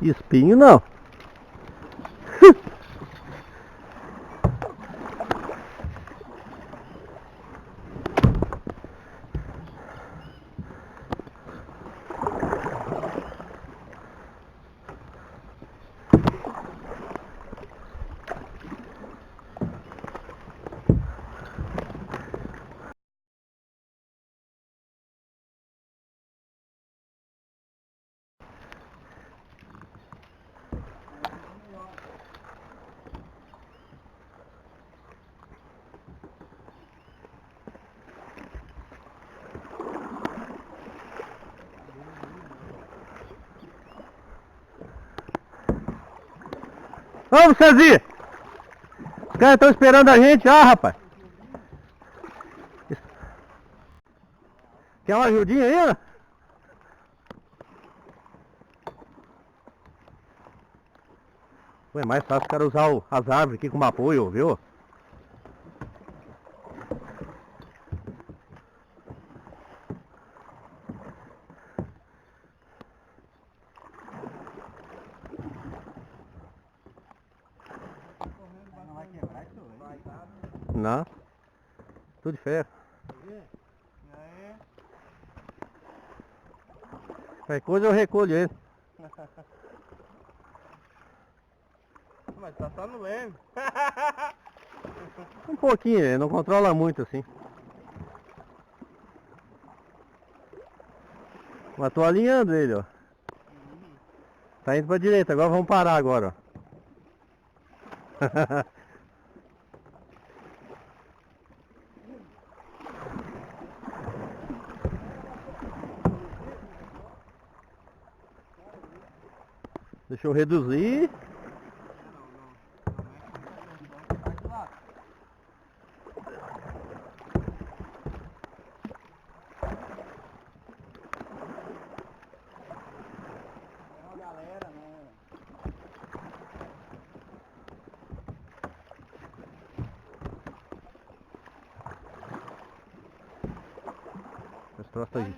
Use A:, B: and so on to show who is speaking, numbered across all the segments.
A: Espinho não. Vamos, Cezinha! Os caras estão esperando a gente já, rapaz. Quer uma ajudinha aí, ó? É mais fácil o cara usar as árvores aqui como apoio, viu?
B: Não vai quebrar isso aí? Vai, tá?
A: Não. Tudo de ferro. Qualquer coisa eu recolho ele.
B: Mas tá só no leme.
A: Um pouquinho, ele não controla muito assim. Mas tô alinhando ele, ó. Tá indo pra direita, agora vamos parar agora, ó. Deixa eu reduzir. Esse troço tá aí.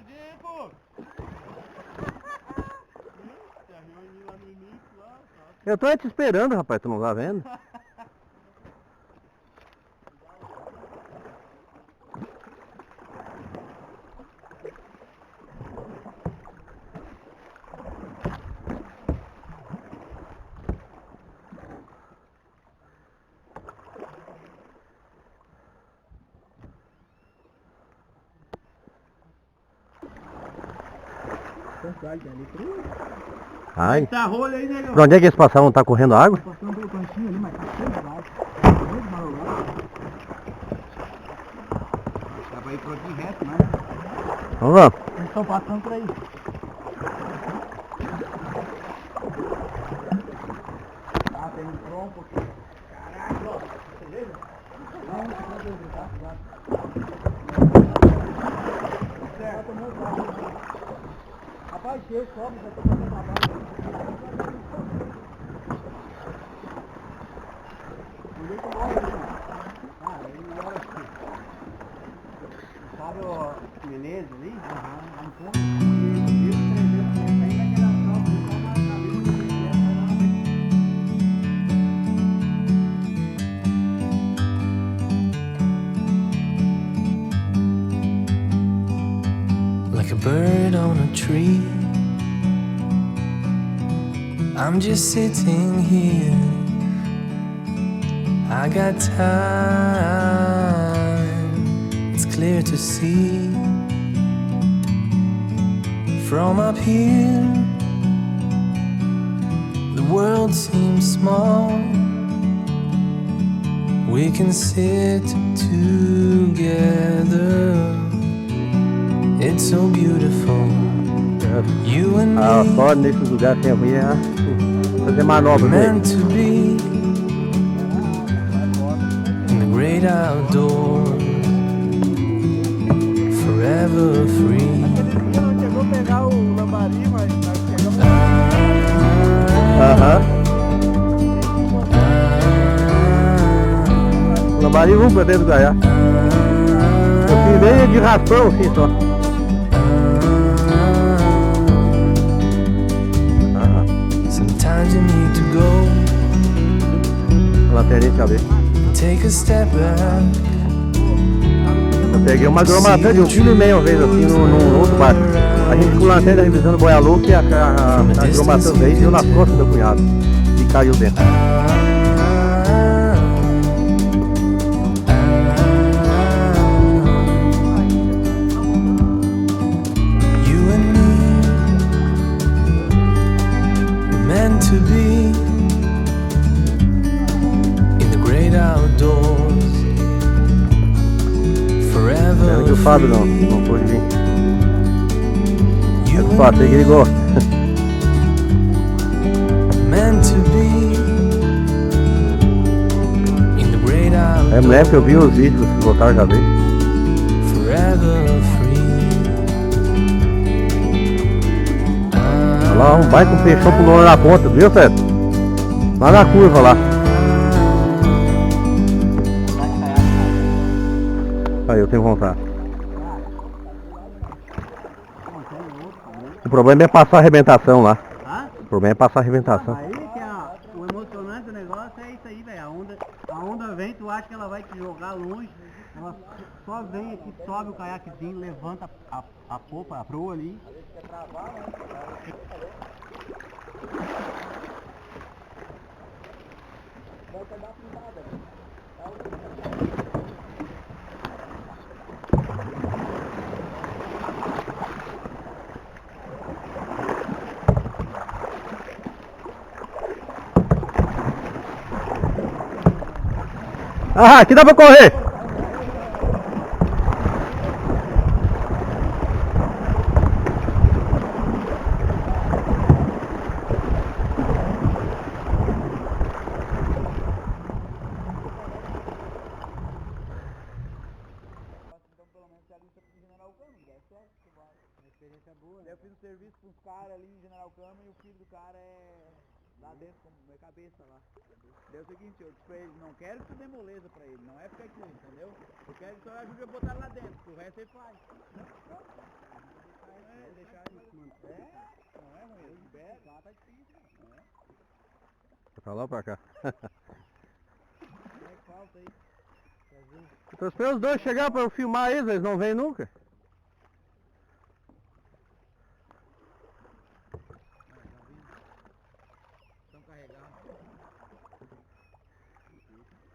A: Eu tô te esperando, rapaz, tu não tá vendo? Ai.
B: Tá rolho aí, negão.
A: Pra onde é que eles passavam? Tá correndo água?
B: Passando pelo cantinho ali, mas tá cheio de baixo. Cheio de malogado. Dá pra ir por aqui reto, né?
A: Vamos lá.
B: Eles estão passando por aí. Ah, tem um tronco aqui. Caralho, ó. Beleza? Não, não, não, tá? Rapaz, eu sobe, já tô fazendo trabalho. Ninguém que mora aqui. Ah, ele mora aqui. Sabe o Menezes ali? Aham, um ponto. E 1.300 metros ainda aquela salva, ele tá mais na vida do que
C: Like a bird on a tree, I'm just sitting here. I got time, it's clear to see. From up here, the world seems small. We can sit together. It's so beautiful. You and me.
A: Só nesses lugares tem ruim é fazer manobra
C: meant
A: mesmo.
C: to be in the great outdoors, forever free.
B: não chegou a pegar o lambari, mas chegamos.
A: Aham. O lambari vamos pra dentro do gaiá. Eu fiz meio de raspão assim só.
C: Sometimes you need to go
A: Lanterninha de cabeça.
C: and take a step back.
A: Eu peguei uma gromata de 1,5 kg uma vez assim no outro barco. A gente com lanterna revisando boia louca e a gromata veio e deu nas costas do meu cunhado. E caiu dentro.
C: You and me were meant to be in the great outdoors.
A: Pena que o Fábio não pôde vir. É o Fábio, que ele gosta.
C: Meant to be in the great outdoors.
A: É, me lembro que eu vi os vídeos que botaram já vez.
C: Forever free.
A: Olha lá, um baita com peixão pulando na ponta, viu, Fred? Lá na curva lá. Aí eu tenho vontade. O problema é passar a arrebentação lá.
B: Hã?
A: O problema é passar a arrebentação.
B: Aí que o emocionante do negócio é isso aí, velho. A onda vem, tu acha que ela vai te jogar longe. Ela só vem aqui, sobe o caiaquezinho, levanta a popa, a proa ali.
A: Ah, aqui dá pra correr!
B: Eu fiz um serviço com os caras ali em General Câmara e o filho do cara é lá dentro, com minha cabeça lá. Deu o seguinte, eu disse pra ele, não quero que tu dê moleza pra ele, não é porque aquilo, entendeu? Eu quero que tu ajude a botar lá dentro, que o resto ele faz. Deixar ele manter. Não é ruim, ele libera, lá tá difícil.
A: Pra lá ou pra cá?
B: É que falta aí.
A: Então esperei os dois chegar pra eu filmar eles não vêm nunca.
B: Estão carregados.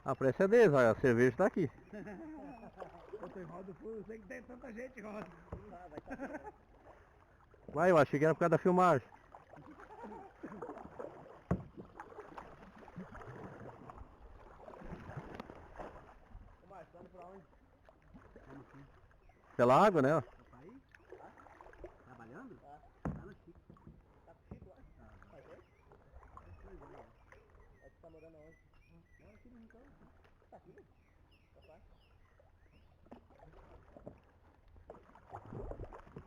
A: A pressa é deles, olha, a cerveja tá aqui.
B: Você roda o fundo, eu sei que tem tanta gente roda.
A: Vai, eu achei que era por causa da filmagem.
B: Ô Márcio, tá indo pra onde?
A: Pela água, né?
B: Tá aí? Trabalhando? Tá. Tá no Chico. Tá com o Chico lá? Tá. Vai ver? É que tá morando onde? Mora aqui no rincão. Tá aqui? Tá fácil.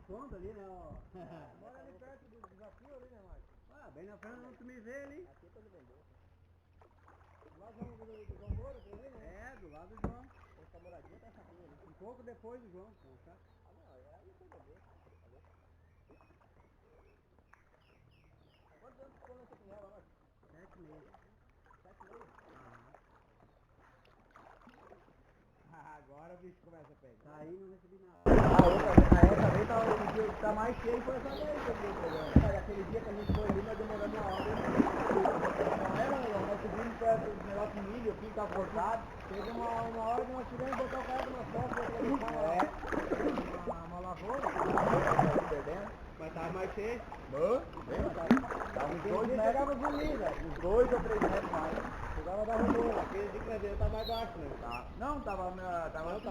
B: Fundo ali, né? Mora ali perto do desafio ali, né, Márcio? Ah, bem na frente onde tu me vê ali. Aqui é pra vender. Lá do João Moura, tem ali, né? É, do lado do João. Essa moradinha tá essa rua ali. Um pouco depois do João, tá? Ah, não, aí foi vender. Quantos anos ficou nessa pinela, Márcio? 7 meses. 7 meses? Agora o bicho começa a pegar. Tá aí, não recebi nada. Essa vez tá mais cheio por essa vez que eu vi o programa. Aquele dia que a gente foi ali, nós demoramos uma hora. Não é, meu irmão? Nós subimos perto do negócio de milho, aqui tá cortado. Teve uma hora que nós tivemos que botar o cara nas costas. Uma lavoura. Mas tava mais cheio. Tava uns 2 metros de milho, uns 2 ou 3 metros mais. Chegava da rua. Aquele de craveiro tá mais baixo, né? Tá. Não, tava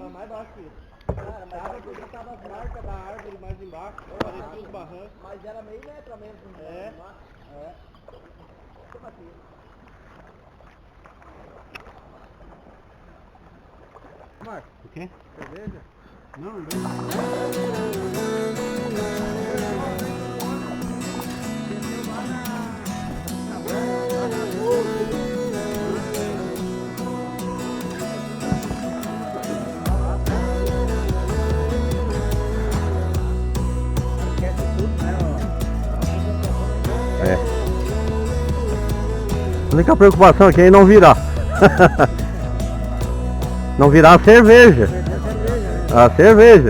B: mais baixo que isso. Cara, mas porque tava as marcas da árvore mais embaixo, parecia os barrancos. Mas era meio metro a menos. É. É. Como assim? Marcos. O quê? Cerveja? Não, não.
A: A única preocupação aqui é não virar. Não virar a cerveja. A cerveja.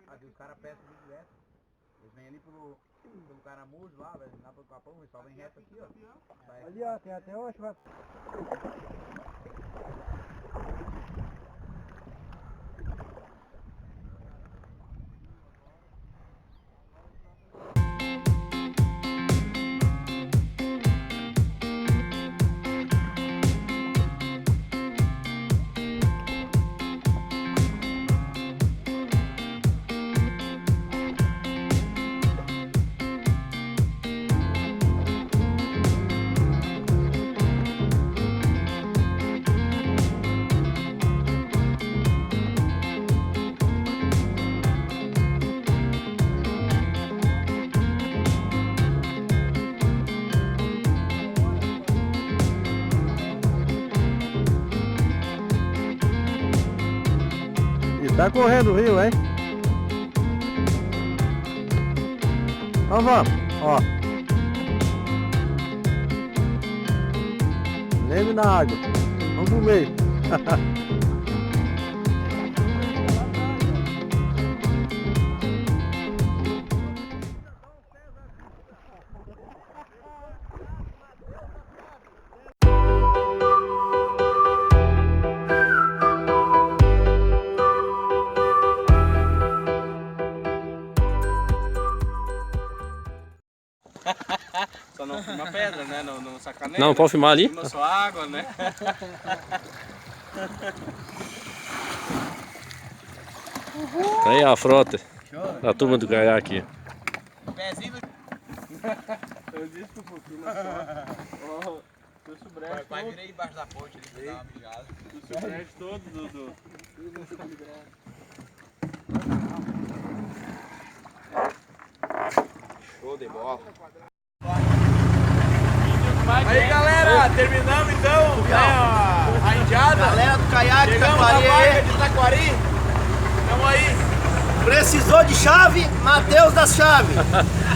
B: Aqui os caras pescam muito direto. Eles vêm ali pelo caramujo lá, vai lá pelo capão, eles só vem reto aqui, ó. Ali, ó, tem até o churrasco.
A: Tá correndo o rio, hein? Então vamos, ó. Neve na água. Vamos pro meio.
D: Só não filma pedra, né? Não sacaneia.
E: Não, pode filmar ali?
D: Filma só água, né?
E: Aí a frota da turma do Kayak.
D: Pezinho do... Eu disse que o filma só. Ó, o subrete todo.
B: Vai vir aí embaixo da ponte ali pra dar uma mijada.
D: O subrete todo, Dudu.
B: Show de bola.
D: Aí galera, terminamos então a indiada.
B: Galera do Kayak,
D: Chegamos na
B: Taquari.
D: barca de Taquari. Tamo aí.
B: Precisou de chave? Matheus das chaves.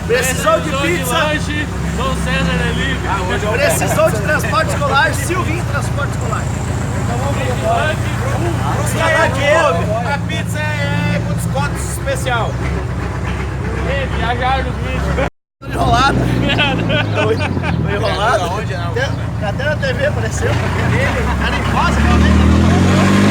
B: Precisou de pizza?
D: lanche, Sou César Delivery.
B: Precisou de transporte escolar? Silvinho Transporte Escolar.
D: A pizza é com desconto especial. Viajar nos vídeos.
B: Enrolado. Foi enrolado. Até na TV apareceu. Cara em rosa, realmente.